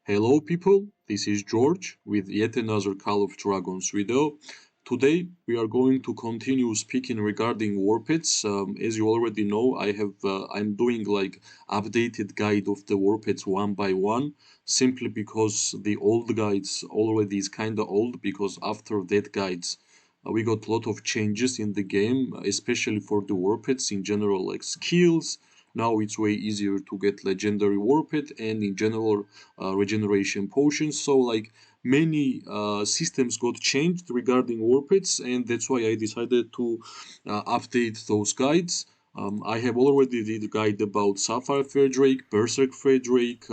Hello people, this is George with yet another Call of Dragons video. Today we are going to continue speaking regarding war pets. As you already know, I'm doing like updated guide of the war pets one by one, simply because the old guides already is kinda old because after that guides we got a lot of changes in the game, especially for the war pets in general, like skills. Now it's way easier to get legendary war pet and in general regeneration potions. So like many systems got changed regarding war pets, and that's why I decided to update those guides. I have already did a guide about Sapphire Fair Drake, Berserk Fair Drake,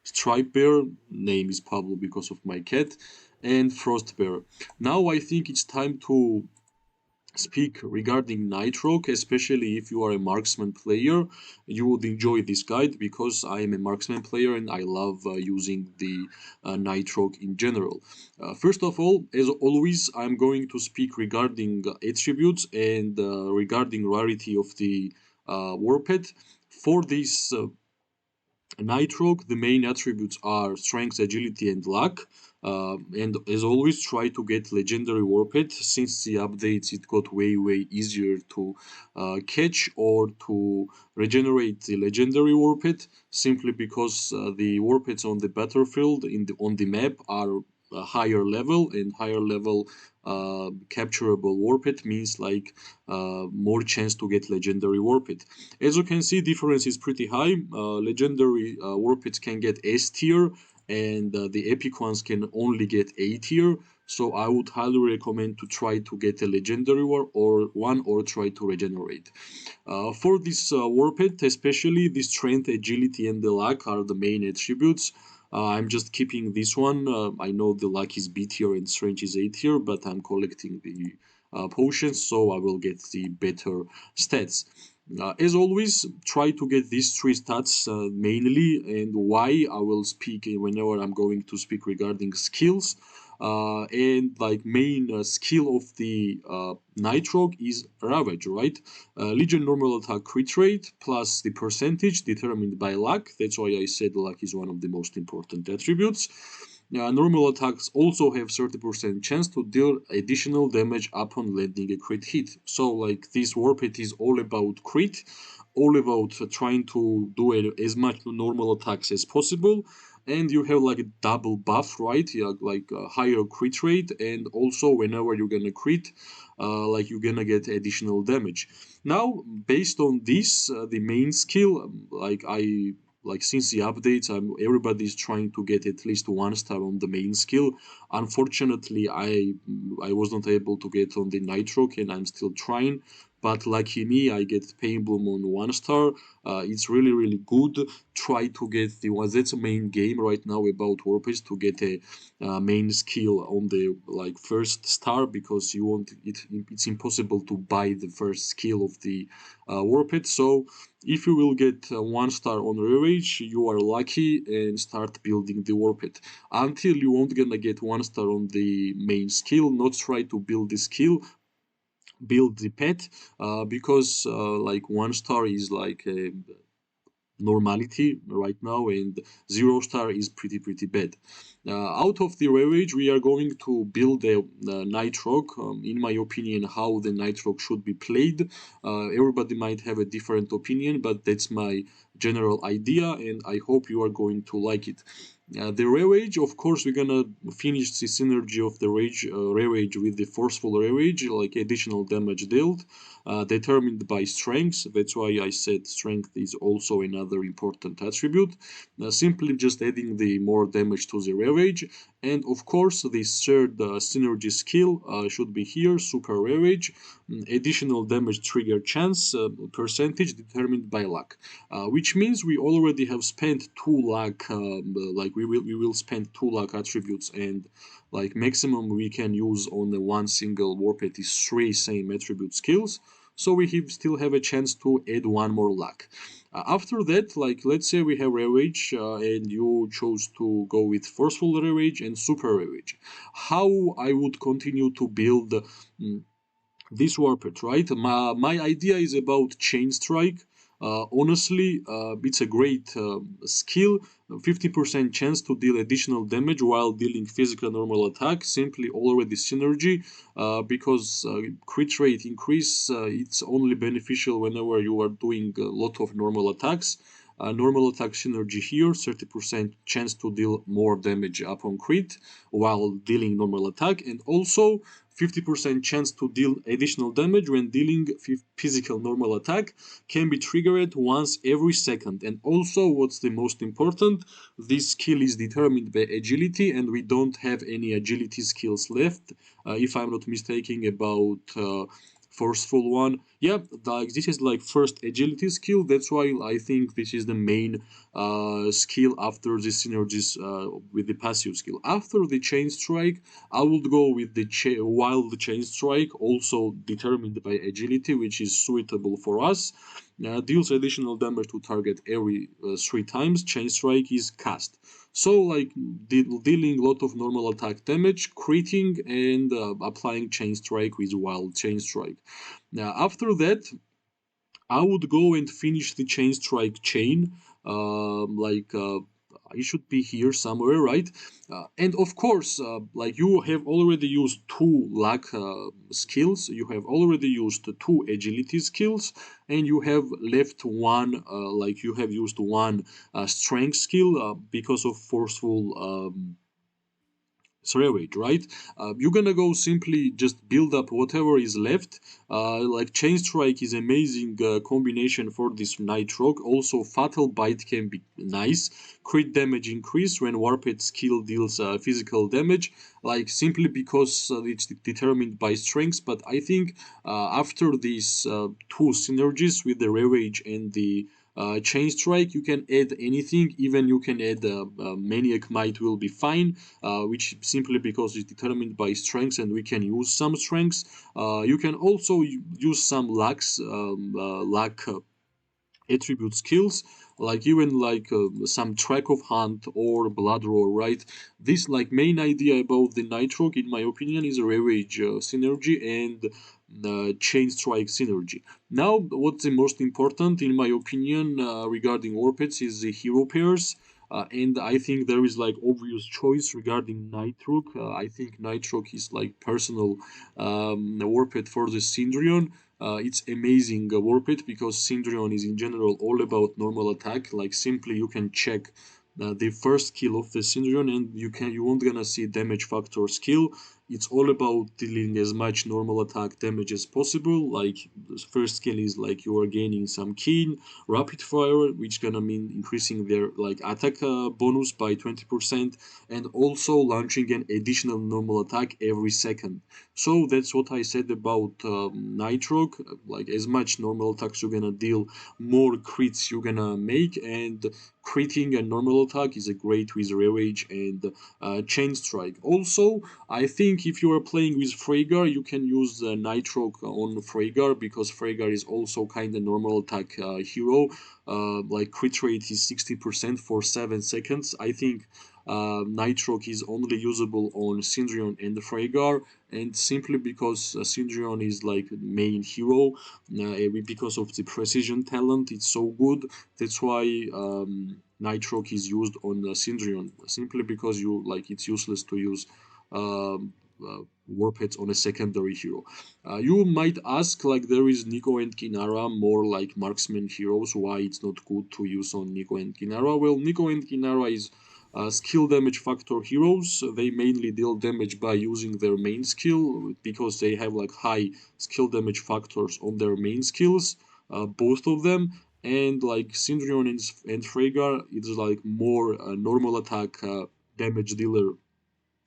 Stripe Bear, name is Pablo because of my cat, and Frost Bear. Now I think it's time to speak regarding Night Roc, especially if you are a marksman player. You would enjoy this guide because I am a marksman player and I love using the Night Roc in general. First of all, as always, I'm going to speak regarding attributes and regarding rarity of the war pet. For this Night Roc, the main attributes are strength, agility, and luck. And as always, try to get legendary warped. Since the updates, it got way easier to catch or to regenerate the legendary warped. Simply because the warpeds on the battlefield on the map are a higher level, and higher level capturable warped means like more chance to get legendary warped. As you can see, difference is pretty high. Legendary warpeds can get S tier, and the epic ones can only get A tier. So I would highly recommend to try to get a legendary or try to regenerate. For this warped, especially the strength, agility, and the luck are the main attributes. I'm just keeping this one. I know the luck is B tier and strength is A tier, but I'm collecting the potions, so I will get the better stats. As always, try to get these three stats mainly, and why I will speak whenever I'm going to speak regarding skills. And like main skill of the Night Roc is Ravage, right? Legion normal attack crit rate plus the percentage determined by luck. That's why I said luck is one of the most important attributes. Normal attacks also have 30% chance to deal additional damage upon landing a crit hit. So, like, this Warped is all about crit, all about trying to do as much normal attacks as possible. And you have like a double buff, right? Yeah, like a higher crit rate, and also whenever you're gonna crit, like you're gonna get additional damage. Now, based on this, the main skill, like since the updates, everybody's trying to get at least 1 star on the main skill. Unfortunately, I was not able to get on the Night Roc, and I'm still trying. But lucky me, I get Pain Bloom on 1 star. It's really good. Try to get the one that's a main game right now about warpage, to get a main skill on the like first star, because you won't. It's impossible to buy the first skill of the warpage. So if you will get 1 star on Ravage, you are lucky and start building the warped. Until you won't gonna get 1 star on the main skill, not try to build the skill, build the pet, because like 1 star is like a normality right now, and 0 star is pretty bad. Out of the Ravage, we are going to build a Night Roc. In my opinion, how the Night Roc should be played. Everybody might have a different opinion, but that's my general idea, and I hope you are going to like it. The Ravage, of course, we're gonna finish the synergy of the Ravage with the Forceful Ravage, like additional damage dealt, determined by strength. That's why I said strength is also another important attribute. Simply just adding the more damage to the Ravage. And of course, the third synergy skill should be here, Super Ravage. Additional damage trigger chance percentage determined by luck, which means we already have spent 2 luck. Like we will spend 2 luck attributes, and like maximum we can use on the one single warped is 3 same attribute skills. So we still have a chance to add 1 more luck. After that, like let's say we have Ravage, and you chose to go with Forceful Ravage and Super Ravage. How I would continue to build this warped, right? My idea is about Chain Strike. Honestly, it's a great skill. 50% chance to deal additional damage while dealing physical normal attack. Simply already synergy, because crit rate increase. It's only beneficial whenever you are doing a lot of normal attacks. Normal attack synergy here, 30% chance to deal more damage upon crit while dealing normal attack, and also 50% chance to deal additional damage when dealing physical normal attack, can be triggered once every second. And also, what's the most important, this skill is determined by agility, and we don't have any agility skills left, if I'm not mistaken about forceful one. Yeah, like this is like first agility skill. That's why I think this is the main skill after the synergies with the passive skill. After the chain strike, I would go with the wild chain strike, also determined by agility, which is suitable for us. Deals additional damage to target every 3 times. Chain strike is cast. So like dealing a lot of normal attack damage, critting, and applying chain strike with wild chain strike. Now after that, I would go and finish the chain strike chain. I should be here somewhere, right? And of course, like you have already used two luck skills, you have already used two agility skills, and you have left one, like you have used one strength skill because of forceful. Rarity, right? You're gonna go simply just build up whatever is left. Like Chain Strike is amazing combination for this Night Roc. Also, Fatal Bite can be nice. Crit damage increase when Warped skill deals physical damage. Like simply because it's determined by strengths. But I think after these two synergies with the Ravage and the Chain Strike, you can add anything. Even you can add Maniac Might will be fine, which simply because it's determined by strengths and we can use some strengths. You can also use some luck attribute skills, like even like some track of hunt or blood roar, right? This like main idea about the Night Roc, in my opinion, is a ravage synergy and chain strike synergy. Now what's the most important in my opinion regarding warpets is the hero pairs. And I think there is like obvious choice regarding Night Roc. I think Night Roc is like personal warpet for the Syndrion. It's amazing Warped because Syndrion is in general all about normal attack. Like simply you can check the first skill of the Syndrion and you won't gonna see damage factor skill. It's all about dealing as much normal attack damage as possible. Like the first skill is like you are gaining some keen rapid fire, which gonna mean increasing their like attack bonus by 20%, and also launching an additional normal attack every second. So that's what I said about Night Roc. Like as much normal attacks you're gonna deal, more crits you're gonna make, and critting a normal attack is a great with Ravage and Chain Strike. Also, I think if you are playing with Freygar, you can use Night Roc on Freygar because Freygar is also kind of normal attack hero. Like crit rate is 60% for 7 seconds. I think Night Roc is only usable on Syndrion and Freygar, and simply because Syndrion is like main hero, because of the precision talent, it's so good. That's why Night Roc is used on Syndrion, simply because you like it's useless to use warpets on a secondary hero. You might ask, like there is Nico and Kinara more like marksman heroes, why it's not good to use on Nico and Kinara? Well, Nico and Kinara is skill damage factor heroes. They mainly deal damage by using their main skill because they have like high skill damage factors on their main skills, both of them. And like Syndrion and Freygar, it's like more normal attack damage dealer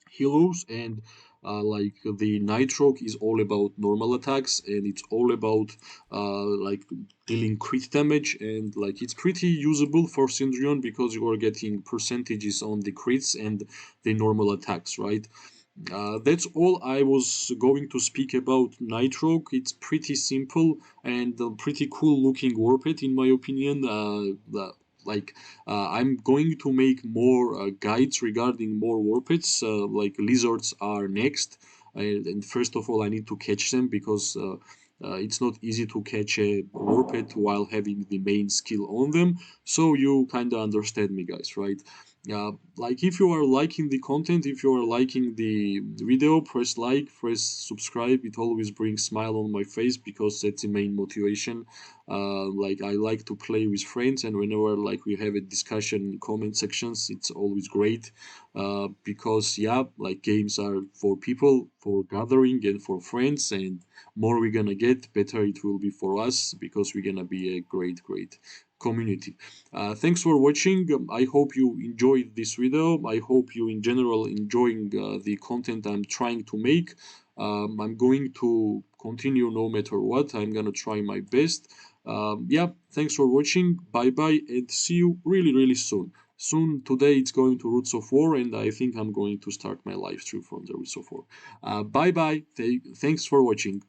heroes, and like the Night Roc is all about normal attacks and it's all about like dealing crit damage, and like it's pretty usable for Syndrion because you are getting percentages on the crits and the normal attacks, right? That's all I was going to speak about Night Roc. It's pretty simple and pretty cool looking warped in my opinion. I'm going to make more guides regarding more warpeds. Like lizards are next, and first of all I need to catch them because it's not easy to catch a war pet while having the main skill on them. So you kind of understand me, guys, right? Like if you are liking the content, if you are liking the video, press like, press subscribe. It always brings smile on my face because that's the main motivation. Like I like to play with friends, and whenever like we have a discussion in comment sections, it's always great. Because yeah, like games are for people, for gathering and for friends, and more we're gonna get, better it will be for us because we're gonna be a great community. Thanks for watching. I hope you enjoyed this video. I hope you in general enjoying the content I'm trying to make. I'm going to continue no matter what. I'm gonna try my best. Yeah, thanks for watching. Bye bye, and see you really soon. Soon today it's going to Roots of War, and I think I'm going to start my live stream from the Roots of War. Bye bye. Thanks for watching.